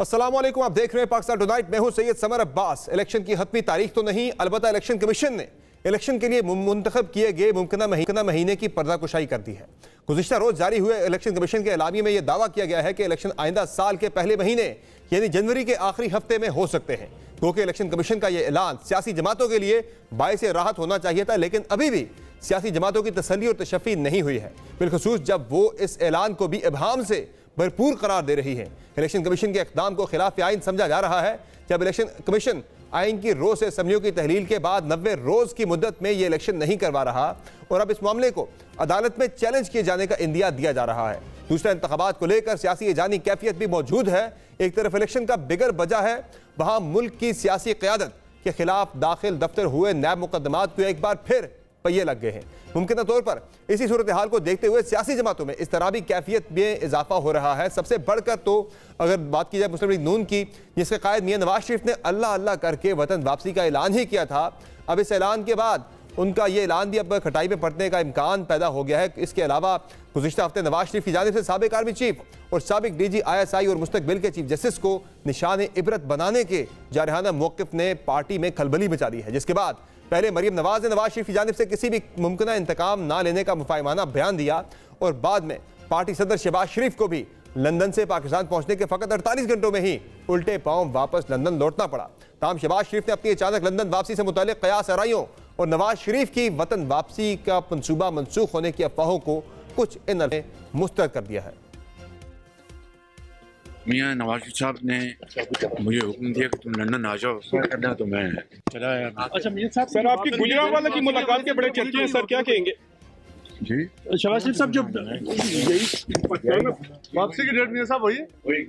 अस्सलाम वालेकुम, आप देख रहे हैं पाकिस्तान टुनाइट। मैं हूं सैयद समर अब्बास। इलेक्शन की हतमी तारीख तो नहीं, अलबत्ता इलेक्शन कमीशन ने इलेक्शन के लिए मुंतखब किए गए मुमकिना महीने की पर्दाकुशाई कर दी है। गुज़िश्ता रोज जारी हुए इलेक्शन कमीशन के एलामिये में यह दावा किया गया है कि इलेक्शन आइंदा साल के पहले महीने यानी जनवरी के आखिरी हफ्ते में हो सकते हैं। क्योंकि इलेक्शन कमीशन का यह ऐलान सियासी जमातों के लिए बाइस राहत होना चाहिए था, लेकिन अभी भी सियासी जमातों की तसल्ली और तशफ़ी नहीं हुई है, बिलखसूस जब वो इस ऐलान को भी इबहाम से भरपूर करार दे रही है। इलेक्शन कमीशन के इक़दाम को खिलाफ आइन समझा जा रहा है। जब इलेक्शन कमीशन आइन की रोज से असम्बलियों की तहलील के बाद 90 रोज की मुद्दत में ये इलेक्शन नहीं करवा रहा और अब इस मामले को अदालत में चैलेंज किए जाने का इंदिया दिया जा रहा है। दूसरा, इंतखाबात को लेकर सियासी जानी कैफियत भी मौजूद है। एक तरफ इलेक्शन का बिगर बजा है, वहां मुल्क की सियासी क़यादत के खिलाफ दाखिल दफ्तर हुए नैब मुकदमात को एक बार फिर पहिए लग गए हैं। मुमकिन तौर पर इसी सूरत हाल को देखते हुए सियासी जमातों में इस तरह भी कैफियत में इजाफा हो रहा है। सबसे बढ़कर तो अगर बात की जाए मुस्लिम लीग नून की, जिसके कायद मियां नवाज शरीफ ने अल्लाह अल्लाह करके वतन वापसी का ऐलान ही किया था, अब इस ऐलान के बाद उनका ये ऐलान भी अब खटाई में पड़ने का इम्कान पैदा हो गया है। इसके अलावा गुज़िश्ता हफ्ते नवाज शरीफ की जानिब से साबिक आर्मी चीफ और साबिक DG ISI और मुस्तकबिल के चीफ जस्टिस को निशान इबरत बनाने के जारहाना मौक़िफ़ ने पार्टी में खलबली मचा दी है, जिसके बाद पहले मरीम नवाज ने नवाज शरीफ की जानिब से किसी भी मुमकिना इंतकाम ना लेने का मुफाहिमाना बयान दिया और बाद में पार्टी सदर शहबाज शरीफ को भी लंदन से पाकिस्तान पहुंचने के फ़कत 48 घंटों में ही उल्टे पांव वापस लंदन लौटना पड़ा। ताहम शहबाज शरीफ ने अपनी अचानक लंदन वापसी से मुताल्लिक़ क़यास आराइयों और नवाज शरीफ की वतन वापसी का मनसूबा मनसूख होने की अफवाहों को कुछ इन मुस्तरद कर दिया है। मियां नवाज शरीफ साहब ने मुझे हुक्म दिया कि तुम लंदन आ जाओ, करना तो मैं चला आया। अच्छा मियां साहब, सर आपकी गुजरांवाला की मुलाकात के बड़े चर्चे हैं, सर क्या कहेंगे? जी शहबाज शरीफ साहब जब वापसी की डेट मियां साहब वही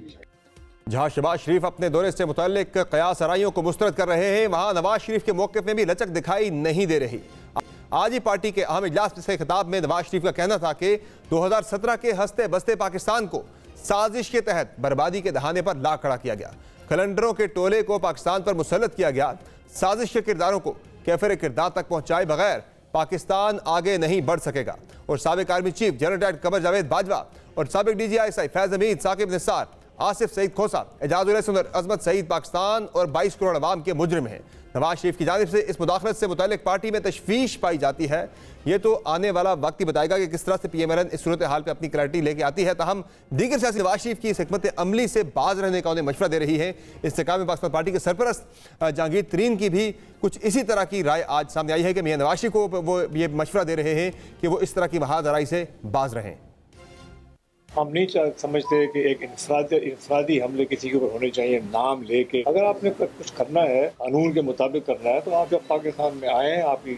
जहां शहबाज शरीफ अपने दौरे से मुताल्लिक क़यास आराइयों को मुस्तरद कर रहे हैं, वहां नवाज शरीफ के मौक़िफ़ में भी लचक दिखाई नहीं दे रही। आज ही पार्टी के अहम इजलास से खिताब में नवाज शरीफ का कहना था कि 2017 के हंसते बसते पाकिस्तान को साजिश के तहत बर्बादी के दहाने पर ला खड़ा किया गया। कैलेंडरों के टोले को पाकिस्तान पर मुसल्लत किया गया। साजिश के किरदारों को कैफिर किरदार तक पहुंचाए बगैर पाकिस्तान आगे नहीं बढ़ सकेगा। और साबिक army chief general director Qamar Javed Bajwa और साबिक DG ISI फैज हमीद, साकिब निसार, आसिफ सईद खोसा, एजाजुल सुंदर, अजमत सईद पाकिस्तान और 22 करोड़ अवाम के मुजरिम हैं। नवाज शरीफ की जानिब से इस मुदाखलत से मुताल्लिक पार्टी में तशवीश पाई जाती है। ये तो आने वाला वक्त ही बताएगा कि किस तरह से PMLN इस सूरत हाल पर अपनी क्लैरिटी लेके आती है। ताहम दीगर सियासी नवाज शरीफ की इस हिकमत अमली से बाज रहने का उन्हें मशवरा दे रही है। इस्तेकाम में पाकिस्तान पार्टी के सरपरस्त जहांगीर तरीन की भी कुछ इसी तरह की राय आज सामने आई है कि मियां नवाज शरीफ को वो ये मशवरा दे रहे हैं कि वो इस तरह की महाजराई से बाज रहें। हम नहीं समझते कि एक इंफरादी हमले किसी के ऊपर होने चाहिए नाम लेके। अगर आपने कुछ करना है कानून के मुताबिक करना है तो आप जब पाकिस्तान में आए, आपकी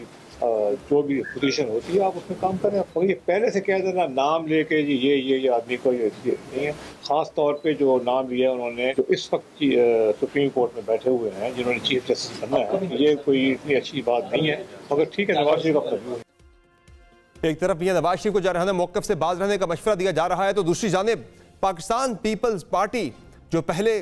जो भी पोजीशन होती है आप उसमें काम करें। ये पहले से कह देना नाम लेके जी ये आदमी को ये नहीं है। खास तौर पे जो नाम लिया उन्होंने, जो इस वक्त सुप्रीम कोर्ट में बैठे हुए हैं, जिन्होंने चीफ जस्टिस बनना है, ये कोई इतनी अच्छी बात नहीं है। मगर ठीक है, नवाज शरीफ अपना व्यू है। एक तरफ मियां नवाज शरीफ को जारहाना मौक़िफ़ से बाज रहने का मशवरा दिया जा रहा है, तो दूसरी जानिब पाकिस्तान पीपल्स पार्टी जो पहले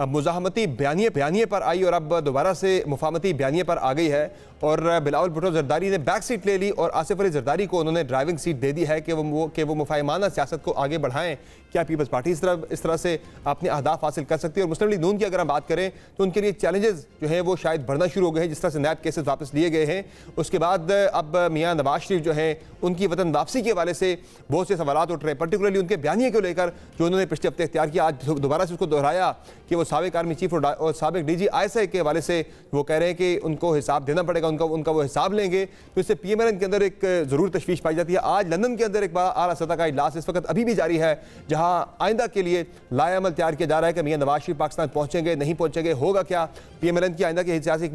मुज़ाहमती बयानिए पर आई और अब दोबारा से मुफाहमती बयानिए पर आ गई है और बिलावल भुट्टो जरदारी ने बैक सीट ले ली और आसिफ अली जरदारी को उन्होंने ड्राइविंग सीट दे दी है कि वो मुफाहिमाना सियासत को आगे बढ़ाएं। क्या पीपल्स पार्टी इस तरह से अपने अहदाफ हासिल कर सकती है? और मुस्लिम लीग नून की अगर हम बात करें तो उनके लिए चैलेंजेस जो है वो शायद बढ़ना शुरू हो गए हैं। जिस तरह से नैब केसेस वापस लिए गए हैं, उसके बाद अब मियां नवाज शरीफ जो है उनकी वतन वापसी के हवाले से बहुत से सवाल उठ रहे हैं, पर्टिकुलरली उनके बयानिए को लेकर जो उन्होंने पिछले हफ्ते इख्तियार किया। आज दोबारा से उसको दोहराया कि वो साबिक आर्मी चीफ और साबिक DG ISI के हवाले से वो कह रहे हैं कि उनको हिसाब देना पड़ेगा, उनका वो हिसाब लेंगे। तो इससे PMLN के अंदर एक ज़रूर तशवीश पाई जाती है। आज लंदन के अंदर एक बड़ा आला सतह का इजलास इस वक्त अभी भी जारी है, जहां आइंदा के लिए लाएअमल तैयार किया जा रहा है कि मियां नवाज शरीफ पाकिस्तान पहुंचेंगे, नहीं पहुंचेंगे, होगा क्या, PMLN की आइंदा की सियासी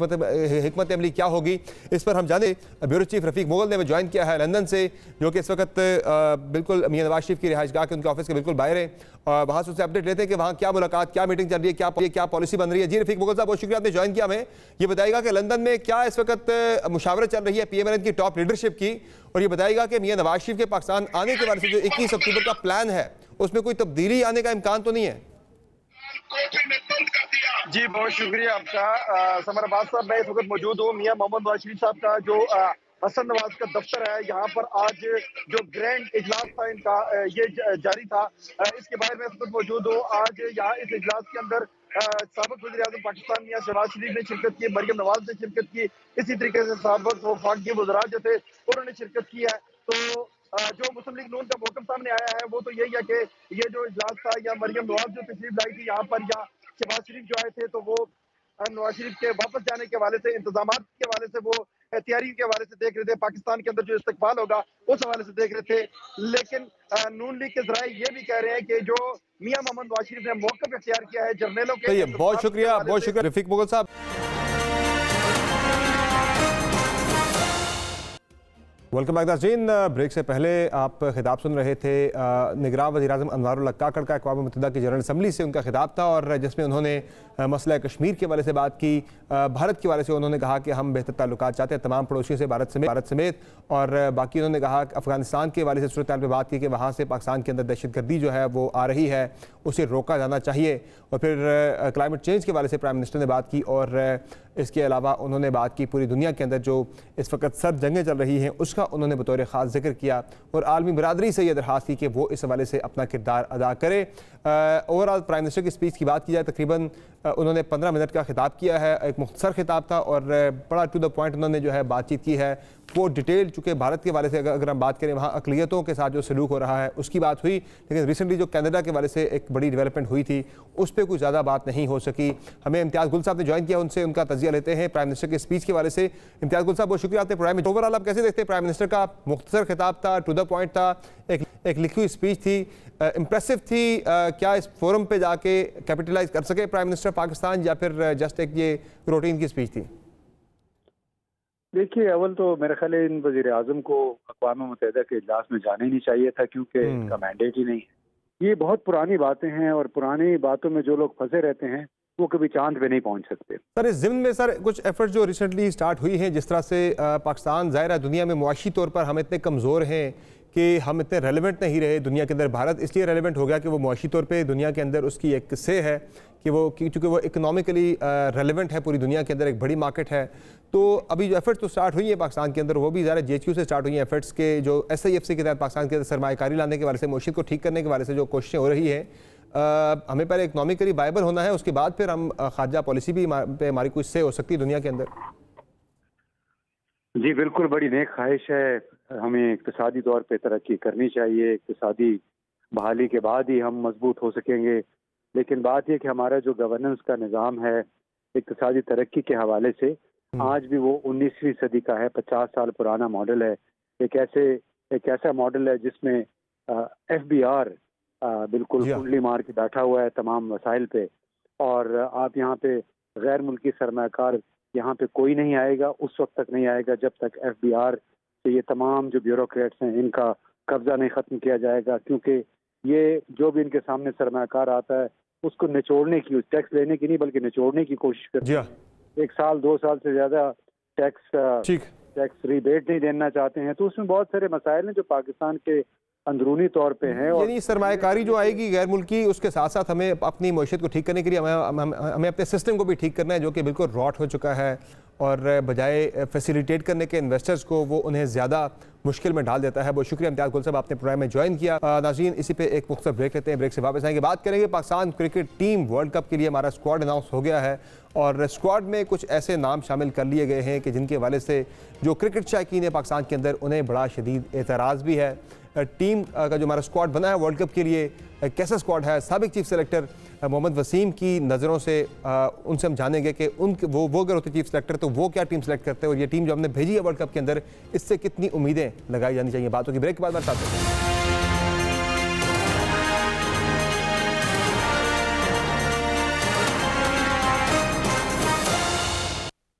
हिकमत अमली क्या होगी, इस पर हम जाने। ब्यूरो चीफ रफीक मुगल ने ज्वाइन किया है लंदन से, जो कि इस वक्त बिल्कुल मियां नवाज शरीफ की रिहाइशगाह के उनके ऑफिस के बिल्कुल बाहर है। वहाँ से उससे अपडेट लेते हैं कि वहाँ क्या मुलाकात, क्या मीटिंग चल रही है, क्या पॉलिसी बन रही है। जी रफीक मुगल साहब, बहुत शुक्रिया आपने ज्वाइन किया। हमें ये बताइएगा कि लंदन में क्या इस वक्त मुशावरत चल रही है PMLN की टॉप लीडरशिप की, और ये बताइएगा कि मियां नवाज शरीफ के पाकिस्तान आने के बारे से जो 21 अक्टूबर का प्लान है उसमें कोई तब्दीली आने का इम्कान तो नहीं है? जी बहुत शुक्रिया आपका समर अब्बास साहब। मैं इस वक्त मौजूद हूँ मियां मोहम्मद नवाज शरीफ साहब का जो हसन नवाज का दफ्तर है। यहाँ पर आज जो ग्रैंड इजलास था इनका ये जारी था। इसके बारे में मौजूद हूँ। आज यहाँ इस इजलास के अंदर साबिक वज़ीर-ए-आज़म पाकिस्तान मियां शहबाज शरीफ ने शिरकत की, मरियम नवाज ने शिरकत की, इसी तरीके से साबिक वफाकी वज़रा जो थे उन्होंने शिरकत की है। तो जो मुस्लिम लीग नून का मौक़िफ़ सामने आया है वो तो यही है कि ये जो इजलास था या मरियम नवाज जो तशरीफ लाई थी यहाँ पर, या शहबाज शरीफ जो आए थे, तो वो नवाज शरीफ के वापस जाने के हवाले से, इंतजामात के हवाले से, वो तैयारी के हवाले से देख रहे थे, पाकिस्तान के अंदर जो इस्तकबाल होगा उस हवाले से देख रहे थे। लेकिन नून लीग के ज़राए ये भी कह रहे हैं कि जो मियां मोहम्मद नवाज शरीफ ने मौक़िफ़ इख्तियार किया है जर्नलों के, बहुत शुक्रिया रफीक मुगल साहब। वेलकम बैक नाज़रीन। ब्रेक से पहले आप खिताब सुन रहे थे निगरान वज़ीर-ए-आज़म अनवारुल हक काकड़ का अक़वाम मुत्तहिदा की जनरल असम्बली से उनका खिताब था, और जिसमें उन्होंने मसला कश्मीर के हवाले से बात की। भारत के हवाले से उन्होंने कहा कि हम बेहतर ताल्लुकात चाहते हैं तमाम पड़ोसियों से, भारत समेत। और बाकी उन्होंने कहा कि अफ़गानिस्तान के हवाले से सूरत हाल पर बात की कि वहाँ से पाकिस्तान के अंदर दहशतगर्दी जो है वो आ रही है, उसे रोका जाना चाहिए। और फिर क्लाइमेट चेंज के हवाले से प्राइम मिनिस्टर ने बात की, और इसके अलावा उन्होंने बात की पूरी दुनिया के अंदर जो इस वक्त सर्द जंगें चल रही हैं उसका उन्होंने बतौर ख़ास जिक्र किया, और आलमी बरादरी से यह दरख्वास्त की कि वो इस हवाले से अपना किरदार अदा करे। ओवरऑल प्राइम मिनिस्टर की स्पीच की बात की जाए, तकरीबन उन्होंने 15 मिनट का खिताब किया है, एक मुख्तसर खिताब था, और बड़ा टू द पॉइंट उन्होंने जो है बातचीत की है। वो डिटेल, चूँकि भारत के हवाले से अगर हम बात करें, वहाँ अक़लियतों के साथ जो सलूक हो रहा है उसकी बात हुई, लेकिन रिसेंटली जो कनाडा के हवाले से एक बड़ी डेवलपमेंट हुई थी उस पर कुछ ज़्यादा बात नहीं हो सकी। हमें इम्तियाज़ गुल साहब ने ज्वाइन किया, उनसे उनका तजिया लेते हैं प्राइम मिनिस्टर के स्पीच के हवाले से। इम्तियाज़ गुल साहब, बहुत शुक्रिया आपने प्रोग्राम में। ओवरऑल आप कैसे देखते हैं? प्राइम मिनिस्टर का मुख्तसर खिताब था, टू द पॉइंट था, एक लिखी हुई स्पीच थी, इम्प्रेसिव थी। क्या इस फोरम पे जाके कैपिटलाइज कर सके प्राइम मिनिस्टर पाकिस्तान, या फिर जस्ट एक ये रूटीन की स्पीच थी? देखिए, अव्वल तो मेरे ख्याल इन वज़ीर-ए-आज़म को अक़वाम मुत्तहिदा के इजलास में जाना ही नहीं चाहिए था, क्योंकि इनका मैंडेट ही नहीं है। ये बहुत पुरानी बातें हैं, और पुरानी बातों में जो लोग फंसे रहते हैं वो कभी चांद पे नहीं पहुंच सकते। सर, इस ज़िम्न में सर कुछ एफर्ट जो रिसेंटली स्टार्ट हुई हैं, जिस तरह से पाकिस्तान ज़ाहिर है दुनिया में मुआशी तौर पर हम इतने कमज़ोर हैं कि हम इतने रेलेवेंट नहीं रहे दुनिया के अंदर। भारत इसलिए रेलेवेंट हो गया कि वो मुआशी तौर पे दुनिया के अंदर उसकी एक से है कि वो चूँकि वो इकोनॉमिकली रेलेवेंट है पूरी दुनिया के अंदर, एक बड़ी मार्केट है। तो अभी जो एफर्ट्स तो स्टार्ट हुई है पाकिस्तान के अंदर, वो भी ज़्यादा JHQ से स्टार्ट हुई हैं एफर्ट्स के, जो SIFC के तहत पाकिस्तान के अंदर सरमायाकारी लाने के वाले से, मुश्किल को ठीक करने के वाले से जो कोशिशें हो रही हैं। हमें पहले इकनॉमिकली वायबल होना है, उसके बाद फिर हम खारजा पॉलिसी भी पे हमारी कुछ से हो सकती है दुनिया के अंदर। जी बिल्कुल, बड़ी नेक ख्वाहिश है। हमें इक्तिसादी तौर पे तरक्की करनी चाहिए, इक्तिसादी बहाली के बाद ही हम मजबूत हो सकेंगे। लेकिन बात यह कि हमारा जो गवर्नेंस का निज़ाम है इक्तिसादी तरक्की के हवाले से, आज भी वो 19वीं सदी का है, 50 साल पुराना मॉडल है। एक ऐसा मॉडल है जिसमें FBR बिल्कुल कुंडली मार के बैठा हुआ है तमाम वसाइल पे, और आप यहाँ पे गैर मुल्की सरमायाकार यहाँ पे कोई नहीं आएगा, उस वक्त तक नहीं आएगा जब तक FBR से ये तमाम जो ब्यूरोक्रेट्स हैं इनका कब्जा नहीं ख़त्म किया जाएगा। क्योंकि ये जो भी इनके सामने सरमायाकार आता है उसको निचोड़ने की, टैक्स लेने की नहीं बल्कि निचोड़ने की कोशिश करते हैं। 1 साल 2 साल से ज़्यादा टैक्स रिबेट नहीं देना चाहते हैं। तो उसमें बहुत सारे मसाइल हैं जो पाकिस्तान के अंदरूनी तौर पे हैं। यानी सरमायाकारी जो आएगी गैर मुल्की, उसके साथ साथ हमें अपनी मईशत को ठीक करने के लिए हमें अपने सिस्टम को भी ठीक करना है, जो कि बिल्कुल रॉट हो चुका है, और बजाय फैसिलिटेट करने के इन्वेस्टर्स को वो उन्हें ज़्यादा मुश्किल में डाल देता है। बहुत शुक्रिया इम्तियाज़ गुल साहब, आपने प्रोग्राम में ज्वाइन किया। नाज़रीन, इसी पे एक मुख्तसर ब्रेक लेते हैं, ब्रेक से वापस आएंगे, बात करेंगे Pakistan cricket team world cup के लिए हमारा स्क्वाड अनाउंस हो गया है, और स्क्वाड में कुछ ऐसे नाम शामिल कर लिए गए हैं कि जिनके हवाले से जो क्रिकेट शायकीन है पाकिस्तान के अंदर उन्हें बड़ा शदीद एतराज़ भी है। टीम का जो हमारा स्क्वाड बना है वर्ल्ड कप के लिए, कैसा स्क्वाड है, साबिक चीफ सेलेक्टर मोहम्मद वसीम की नज़रों से उनसे हम जानेंगे कि वो अगर होते चीफ सेलेक्टर तो वो क्या टीम सेलेक्ट करते हैं, और ये टीम जो हमने भेजी है वर्ल्ड कप के अंदर इससे कितनी उम्मीदें लगाई जानी चाहिए। बातों की ब्रेक के बाद बात करते हैं।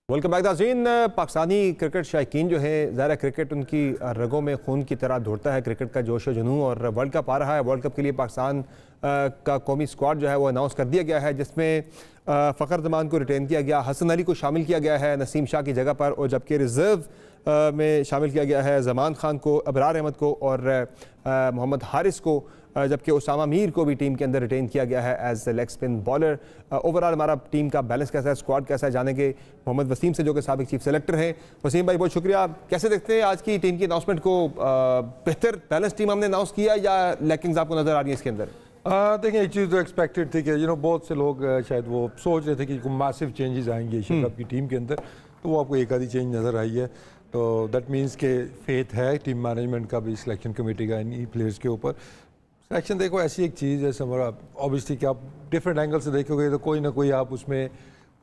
वेलकम बैक नाज़रीन। पाकिस्तानी क्रिकेट शायकीन जो है, ज़ाहिर क्रिकेट उनकी रगों में खून की तरह दौड़ता है, क्रिकेट का जोश व जुनून, और वर्ल्ड कप आ रहा है। वर्ल्ड कप के लिए पाकिस्तान का कौमी स्क्वाड जो है वो अनाउंस कर दिया गया है, जिसमें फ़खर जमान को रिटेन किया गया, हसन अली को शामिल किया गया है नसीम शाह की जगह पर, और जबकि रिज़र्व में शामिल किया गया है ज़मान खान को, अबरार अहमद को और मोहम्मद हारिस को, जबकि उसामा मीर को भी टीम के अंदर रिटेन किया गया है as leg spin bowler. Overall हमारा टीम का बैलेंस कैसा है, स्क्वाड कैसा है, जानेंगे मोहम्मद वसीम से जो कि साबिक चीफ सेलेक्टर हैं। वसीम भाई, बहुत शुक्रिया। कैसे देखते हैं आज की टीम की अनाउंसमेंट को? बेहतर बैलेंस टीम हमने अनाउंस किया या लैकिंग्स आपको नज़र आ रही है इसके अंदर? देखिए एक चीज़ तो एक्सपेक्टेड थी कि बहुत से लोग शायद वो सोच रहे थे कि मैसिव चेंजेस आएंगे एशिया कप की टीम के अंदर, तो वो आपको एक आधी चेंज नज़र आई है। तो दैट मीन्स के फेथ है टीम मैनेजमेंट का भी, सिलेक्शन कमेटी का इन प्लेयर्स के ऊपर। सिलेक्शन देखो ऐसी एक चीज़ है समरा, ऑब्वियसली कि आप डिफरेंट एंगल से देखोगे तो कोई ना कोई आप उसमें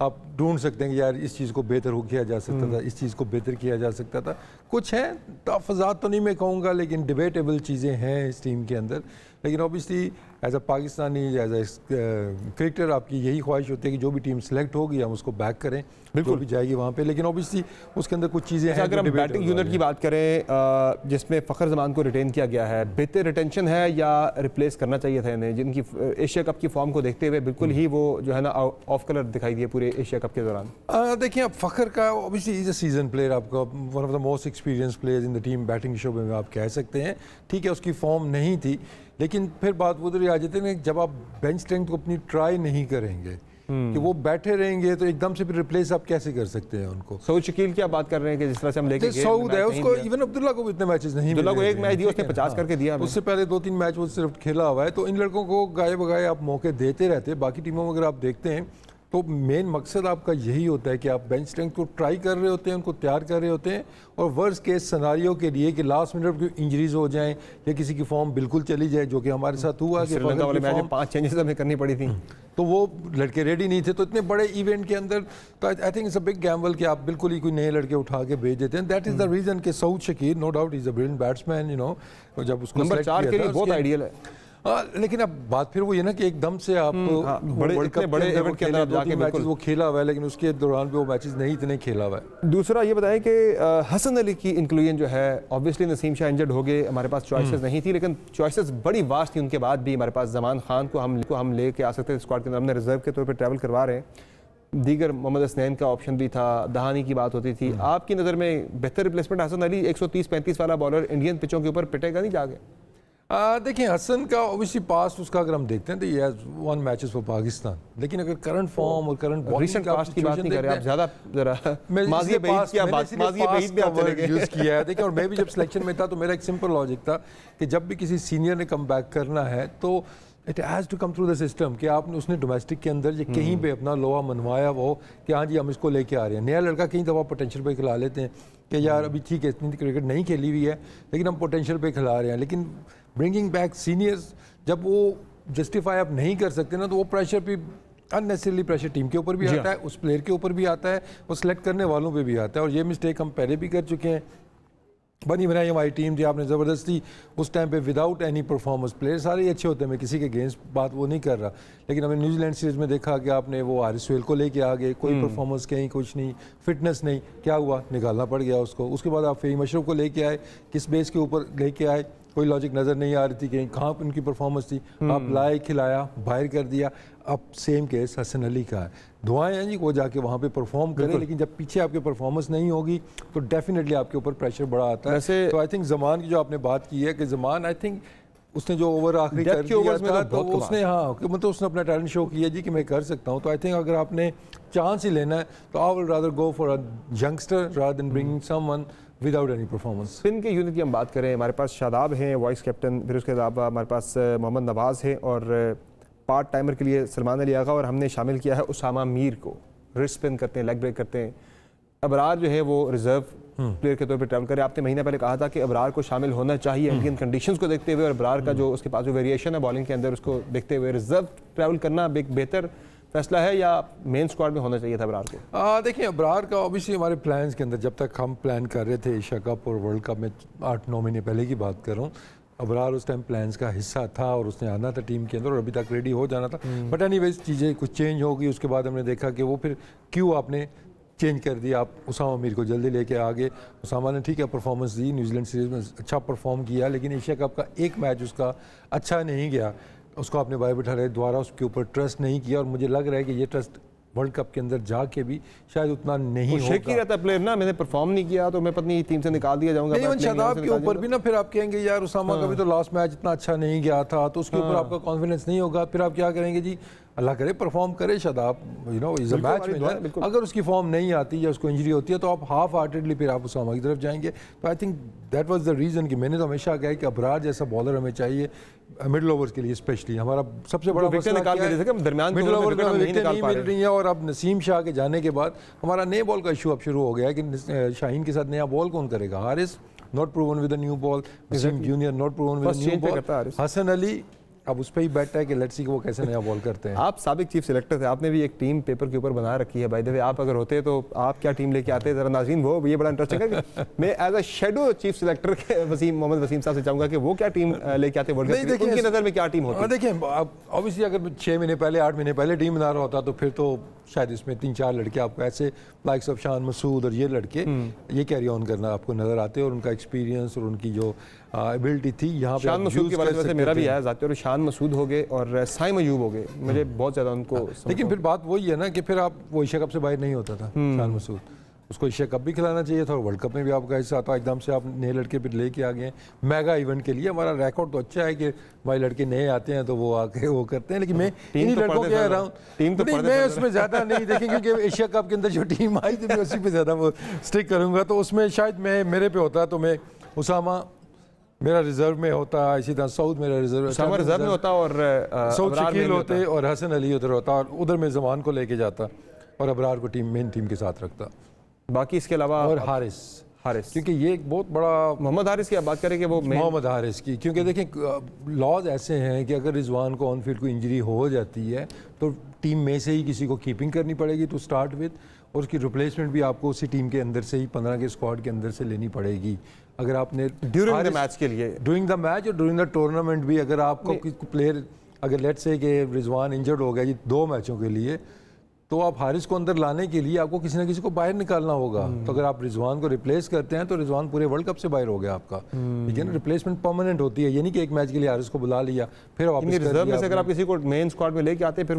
आप ढूंढ सकते हैं कि यार इस चीज़ को बेहतर हो किया जा सकता था, इस चीज़ को बेहतर किया जा सकता था। कुछ हैं तफाज़ात तो नहीं मैं कहूँगा, लेकिन डिबेटेबल चीज़ें हैं इस टीम के अंदर। लेकिन obviously as a Pakistani, as a cricketer आपकी यही ख्वाहिश होती है कि जो भी टीम सेलेक्ट होगी हम उसको बैक करें, बिल्कुल भी जाएगी वहाँ पे। लेकिन ऑब्वियसली उसके अंदर कुछ चीज़ें हैं। अगर हम बैटिंग यूनिट की बात करें जिसमें फ़खर जमान को रिटेन किया गया है, बेहतर रिटेंशन है या रिप्लेस करना चाहिए था इन्हें, जिनकी एशिया कप की फॉर्म को देखते हुए बिल्कुल ही वो जो है ना ऑफ कलर दिखाई दिए पूरे एशिया कप के दौरान? देखिए अब फ़खर का obviously is a season player, आपका one of the most experience players in the team batting शोबे में आप कह सकते हैं। ठीक है उसकी फॉर्म नहीं थी, लेकिन फिर बात वो उधर आ जाती है ना, जब आप बेंच स्ट्रेंथ को अपनी ट्राई नहीं करेंगे कि वो बैठे रहेंगे तो एकदम से फिर रिप्लेस आप कैसे कर सकते हैं उनको। सऊद शकील की आप बात कर रहे हैं कि जिस तरह से हम लेके गए, सऊद है उसको, इवन अब्दुल्ला को भी इतने मैचेस नहीं मिले, अब्दुल्ला को एक मैच दिया उसने 50 करके दिया, उससे पहले 2-3 मैच वो सिर्फ खेला हुआ है। तो इन लड़कों को गाए बगाए आप मौके देते रहते हैं। बाकी टीमों में अगर आप देखते हैं तो मेन मकसद आपका यही होता है कि आप बेंच स्ट्रेंथ को ट्राई कर रहे होते हैं, उनको तैयार कर रहे होते हैं, और वर्स्ट केस सिनारियो के लिए कि लास्ट मिनट की इंजरीज हो जाएं या किसी की फॉर्म बिल्कुल चली जाए, जो कि हमारे साथ हुआ कि श्रीलंका वाले मैच में 5 चेंजेस हमें करनी पड़ी थी, तो वो लड़के रेडी नहीं थे। तो इतने बड़े इवेंट के अंदर तो I think it's a big Gamble कि आप बिल्कुल ही कोई नए लड़के उठा के भेज देते हैं। दैट इज द रीजन कि Saud Shakeel no doubt is a brilliant batsman, जब उसको नंबर 4 के लिए बहुत आइडियल है। लेकिन अब बात फिर वो ये ना कि एकदम से आप बड़े इवेंट के अंदर जाके मैचेस वो खेला हुआ है, लेकिन उसके दौरान भी वो मैचेस नहीं इतने खेला हुआ है। दूसरा ये बताएं कि हसन अली की इंक्लूजन जो है, ऑब्वियसली नसीम शाह इंजर्ड हो गए, हमारे पास चॉइसेस नहीं थी, लेकिन चॉइसेस बड़ी वास्ट थी उनके बाद भी। हमारे पास जमान खान को हम लेके आ सकते थे स्क्वाड के अंदर, हमने रिजर्व के तौर पर ट्रैवल करवा रहे हैं। दीगर मोहम्मद हसनैन का ऑप्शन भी था, दहानी की बात होती थी। आपकी नज़र में बेहतर रिप्लेसमेंट हसन अली 130-35 वाला बॉलर इंडियन पिचों के ऊपर पिटेगा नहीं जाके? देखिए हसन का ऑब्वियसली पास्ट उसका अगर हम देखते हैं तो ये वन मैचेस फॉर पाकिस्तान, लेकिन अगर करंट फॉर्म और करंट रीसेंट पास्ट की बात नहीं कर रहे आप, ज़्यादा जरा माज़ी बेईद किया, माज़ी बेईद में आप चले गए यूज़ किया है। देखिए और मैं भी जब सिलेक्शन में था तो मेरा एक सिंपल लॉजिक था कि जब भी किसी सीनियर ने कम बैक करना है तो it has to come through the system, कि आपने उसने डोमेस्टिक के अंदर ये कहीं पे अपना लोहा मनवाया हो कि हाँ जी हम इसको लेके आ रहे हैं। नया लड़का कहीं दफ़ा पोटेंशियल पे खिला लेते हैं कि यार अभी ठीक है इतनी क्रिकेट नहीं खेली हुई है लेकिन हम पोटेंशियल पे खिला रहे हैं, लेकिन ब्रिंगिंग बैक सीनियर्स जब वो जस्टिफाई आप नहीं कर सकते ना, तो वो प्रेशर भी अननेसेसरी प्रेशर टीम के ऊपर भी आता है, उस प्लेयर के ऊपर भी आता है, वो सिलेक्ट करने वालों पे भी आता है। और ये मिस्टेक हम पहले भी कर चुके हैं। बनी बनाई हमारी टीम थी, आपने ज़बरदस्ती उस टाइम पे विदाउट एनी परफॉर्मेंस, प्लेयर सारे ही अच्छे होते हैं, मैं किसी के अगेंस्ट बात वो नहीं कर रहा, लेकिन हमने न्यूजीलैंड सीरीज़ में देखा कि आपने वो हारिस सुहेल को लेके आ गए, कोई परफॉर्मेंस कहीं कुछ नहीं, फिटनेस नहीं, क्या हुआ निकालना पड़ गया उसको। उसके बाद आप फ़हीम अशरफ को लेके आए, किस बेस के ऊपर लेके आए, कोई लॉजिक नज़र नहीं आ रही थी कि कहाँ पर उनकी परफॉर्मेंस थी, आप लाए खिलाया बाहर कर दिया। अब सेम केस हसन अली का है, दुआएं हैं जी वो जाके वहाँ पे परफॉर्म करें, लेकिन जब पीछे आपके परफॉर्मेंस नहीं होगी तो डेफिनेटली आपके ऊपर प्रेशर बड़ा आता है। तो आई थिंक जमान की जो आपने बात की है कि जमान आई थिंक उसने जो ओवर आखिरी कर दिया था तो उसने मतलब उसने अपना टैलेंट शो किया जी कि मैं कर सकता हूँ। तो आई थिंक अगर आपने चांस ही लेना है तो I will rather go for a youngster rather than bringing someone without any performance. Spin के यूनिट की हम बात करें, हमारे पास शादाब हैं वाइस कैप्टन, फिर उसके अलावा हमारे पास मोहम्मद नवाज़ है और पार्ट टाइमर के लिए सलमान अली आगा, और हमने शामिल किया है उसामा मीर को, रिस्ट स्पिन करते हैं, लेग ब्रेक करते हैं। अबरार जो है वो रिजर्व प्लेयर के तौर पर ट्रैवल करे। आपने महीना पहले कहा था कि अबरार को शामिल होना चाहिए इंडियन कंडीशंस को देखते हुए, और अबरार का जो उसके पास जो वेरिएशन है बॉलिंग के अंदर उसको देखते हुए रिजर्व ट्रैवल करना एक बेहतर फैसला है या मेन स्क्वाड में होना चाहिए था अबरार को? देखिए अबरार का ऑब्वियसली हमारे प्लान्स के अंदर, जब तक हम प्लान कर रहे थे एशिया कप और वर्ल्ड कप में 8-9 महीने पहले की बात कर रहा हूँ, अबरार उस टाइम प्लान्स का हिस्सा था और उसने आना था टीम के अंदर और अभी तक रेडी हो जाना था। बट एनीवेज चीज़ें कुछ चेंज हो गई, उसके बाद हमने देखा कि वो फिर क्यों आपने चेंज कर दिया, आप उसामा मीर को जल्दी लेके आ गए। उसामा ने ठीक है परफॉर्मेंस दी, न्यूजीलैंड सीरीज़ में अच्छा परफॉर्म किया, लेकिन एशिया कप का एक मैच उसका अच्छा नहीं गया, उसको आपने बाय बिठा रहे द्वारा उसके ऊपर ट्रस्ट नहीं किया, और मुझे लग रहा है कि ये ट्रस्ट वर्ल्ड कप के अंदर जाके भी शायद उतना नहीं होगा। शेक ही रहता प्लेयर ना, मैंने परफॉर्म नहीं किया तो मैं पत्नी टीम से निकाल दिया जाऊंगा। नहीं, शादाब के ऊपर भी ना फिर आप कहेंगे यार उसामा का भी तो लास्ट मैच इतना अच्छा नहीं गया था, तो उसके ऊपर आपका कॉन्फिडेंस नहीं होगा। फिर आप क्या करेंगे जी, अल्लाह करे परफॉर्म करे Shadab, you know is a match winner. अगर उसकी फॉर्म नहीं आती या उसको इंजरी होती है तो आप हाफ हार्टेडली फिर आप उसामा की तरफ जाएंगे। तो I think that was the reason कि मैंने तो हमेशा कहा कि अबरार जैसा बॉलर हमें चाहिए मिडिल ओवर्स के लिए स्पेशली। हमारा सबसे बड़ा मसला क्या है, मिडिल ओवर में विकेटें नहीं मिल रही हैं। और अब नसीम शाह के जाने के बाद हमारा नए बॉल का इशू अब शुरू हो गया है कि शाहीन के साथ नया बॉल कौन करेगा। Haris not proven with a new ball, Wasim junior not proven with a new ball, Hasan Ali अब उस पर ही बैठा है कि लेट्स सी कि वो कैसे नया बॉल करते हैं। आप साबिक चीफ सिलेक्टर थे, आपने भी एक टीम पेपर के ऊपर बना रखी है। बाय द वे आप अगर होते तो आप क्या टीम लेके आते जरा नाज़रीन, वो ये बड़ा इंटरेस्टिंग है कि मैं as a shadow chief selector के मोहम्मद वसीम साहब से चाहूंगा कि वो क्या टीम लेके आते वर्ल्ड कप, उनकी नज़र में क्या टीम होती है। देखिए ऑब्वियसली अगर 6 महीने पहले 8 महीने पहले टीम बना रहा होता तो फिर तो शायद इसमें 3-4 लड़के आपको ऐसे लाइक्स ऑफ शान मसूद और ये लड़के ये कैरी ऑन करना आपको नजर आते और उनका एक्सपीरियंस और उनकी जो एबिलिटी थी यहाँ पे शान मसूद के बारे में मेरा भी है जाते, और शान मसूद हो गए और साइम अयूब हो गए, मुझे बहुत ज़्यादा उनको। लेकिन फिर बात वही है ना कि फिर आप वो एशिया कप से बाहर नहीं होता था शान मसूद, उसको एशिया कप भी खिलाना चाहिए था और वर्ल्ड कप में भी आपका हिस्सा था। एकदम से आप नए लड़के फिर लेके आ गए मेगा इवेंट के लिए। हमारा रिकॉर्ड तो अच्छा है कि भाई लड़के नए आते हैं तो वो आके वो करते हैं, लेकिन मैं इन्हीं लड़कों के अराउंड टीम तो मैं उसमें ज़्यादा नहीं देखेंगे क्योंकि एशिया कप के अंदर जो टीम आई थी मैं उसी पे ज़्यादा वो स्टिक करूँगा। तो उसमें शायद मैं मेरे पे होता तो मैं उसामा मेरा रिजर्व में होता, इसी तरह सऊद मेरा रिजर्व में होता और सऊद शकील होते और हसन अली उधर होता और उधर मैं जमान को लेके जाता और अबरार को मेन टीम के साथ रखता। बाकी इसके अलावा और हारिस क्योंकि ये एक बहुत बड़ा मोहम्मद हारिस की आप बात करें कि वो मोहम्मद हारिस की, क्योंकि देखें लॉज ऐसे हैं कि अगर रिजवान को ऑन फील्ड को इंजरी हो जाती है तो टीम में से ही किसी को कीपिंग करनी पड़ेगी टू स्टार्ट विद, और उसकी रिप्लेसमेंट भी आपको उसी टीम के अंदर से ही 15 के स्क्वाड के अंदर से लेनी पड़ेगी। अगर आपने ड्यूरिंग द मैच के लिए ड्यूरिंग द मैच और ड्यूरिंग द टूर्नामेंट भी अगर आपको प्लेयर अगर लेट्स से कि रिजवान इंजर्ड हो गया जी 2 मैचों के लिए तो आप हारिस को अंदर लाने के लिए आपको किसी ना किसी को बाहर निकालना होगा। तो अगर आप रिजवान को रिप्लेस करते हैं तो रिजवान पूरे वर्ल्ड कप से बाहर हो गया आपका, ठीक है ना। रिप्लेसमेंट परमानेंट होती है, ये नहीं कि एक मैच के लिए हारिस को बुला लिया फिर वापस रिजर्व में से अगर आप किसी को मेन स्क्वाड में लेके आते हैं फिर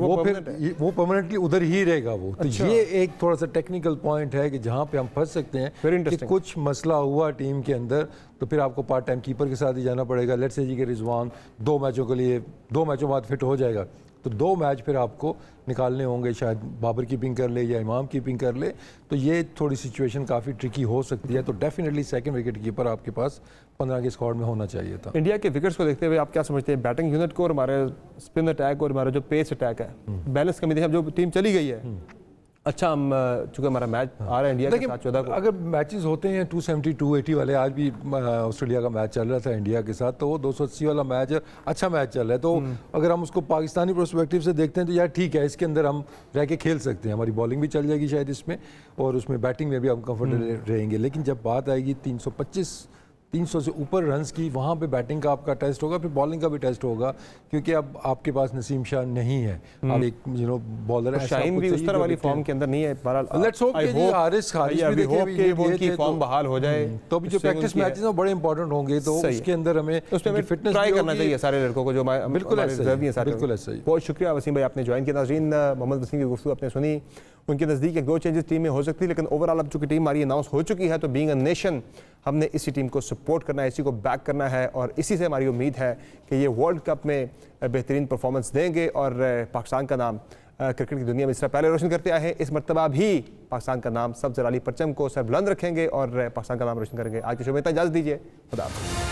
वो परमानेंटली उधर ही रहेगा वो। तो ये एक थोड़ा सा टेक्निकल पॉइंट है कि जहाँ पे हम फंस सकते हैं कि कुछ मसला हुआ टीम के अंदर तो फिर आपको पार्ट टाइम कीपर के साथ ही जाना पड़ेगा। लेट्स से जी के रिजवान 2 मैचों के लिए 2 मैचों बाद फिट हो जाएगा तो 2 मैच फिर आपको निकालने होंगे, शायद बाबर कीपिंग कर ले या इमाम कीपिंग कर ले, तो ये थोड़ी सिचुएशन काफ़ी ट्रिकी हो सकती है। तो डेफिनेटली सेकंड विकेट कीपर आपके पास 15 के स्क्वाड में होना चाहिए था। इंडिया के विकेट्स को देखते हुए आप क्या समझते हैं बैटिंग यूनिट को और हमारे स्पिन अटैक और हमारा जो पेस अटैक है बैलेंस कमी देखिए, जो टीम चली गई है अच्छा हम चूँकि हमारा मैच आ रहा है इंडिया के साथ 14 को, अगर मैचेस होते हैं 270 280 वाले, आज भी ऑस्ट्रेलिया का मैच चल रहा था इंडिया के साथ तो वो 280 वाला मैच अच्छा मैच चल रहा है। तो अगर हम उसको पाकिस्तानी प्रोस्पेक्टिव से देखते हैं तो यार ठीक है, इसके अंदर हम रह के खेल सकते हैं, हमारी बॉलिंग भी चल जाएगी शायद इसमें और उसमें बैटिंग में भी हम कंफर्टेबल रहेंगे। लेकिन जब बात आएगी 300 से ऊपर रन्स की, वहाँ पे बैटिंग का आपका टेस्ट होगा, फिर बॉलिंग का भी टेस्ट होगा क्योंकि अब आपके पास नसीम शाह नहीं है, आप एक बॉलर है। शाहीन भी उस तरह वाली फॉर्म के अंदर नहीं है। लेट्स होप कि हारिस भी उनकी फॉर्म बहाल हो जाए तो भी जो प्रैक्टिस मैचेस हैं बड़े इंपॉर्टेंट होंगे तो उसके अंदर हमें फिटनेस ट्राई करना चाहिए सारे लड़कों को जो बिल्कुल ऐसा ही। बहुत शुक्रिया वसीम भाई, आपने ज्वाइन किया। नाज़रीन मोहम्मद वसीम की गुफ्तगू आपने सुनी, उनके नज़दीक 1-2 चेंजेस टीम में हो सकती है लेकिन ओवरऑल अब चूंकि टीम हमारी अनाउंस हो चुकी है तो बीइंग अ नेशन हमने इसी टीम को सपोर्ट करना है, इसी को बैक करना है और इसी से हमारी उम्मीद है कि ये वर्ल्ड कप में बेहतरीन परफॉर्मेंस देंगे और पाकिस्तान का नाम क्रिकेट की दुनिया में इस तरह पहले रोशन करते आए हैं, इस मरतबा भी पाकिस्तान का नाम सब्ज़ राली परचम को सर बुलंद रखेंगे और पाकिस्तान का नाम रोशन करेंगे। आज की शो में इतना इजाज़त दीजिए, खुदा हाफ़िज़।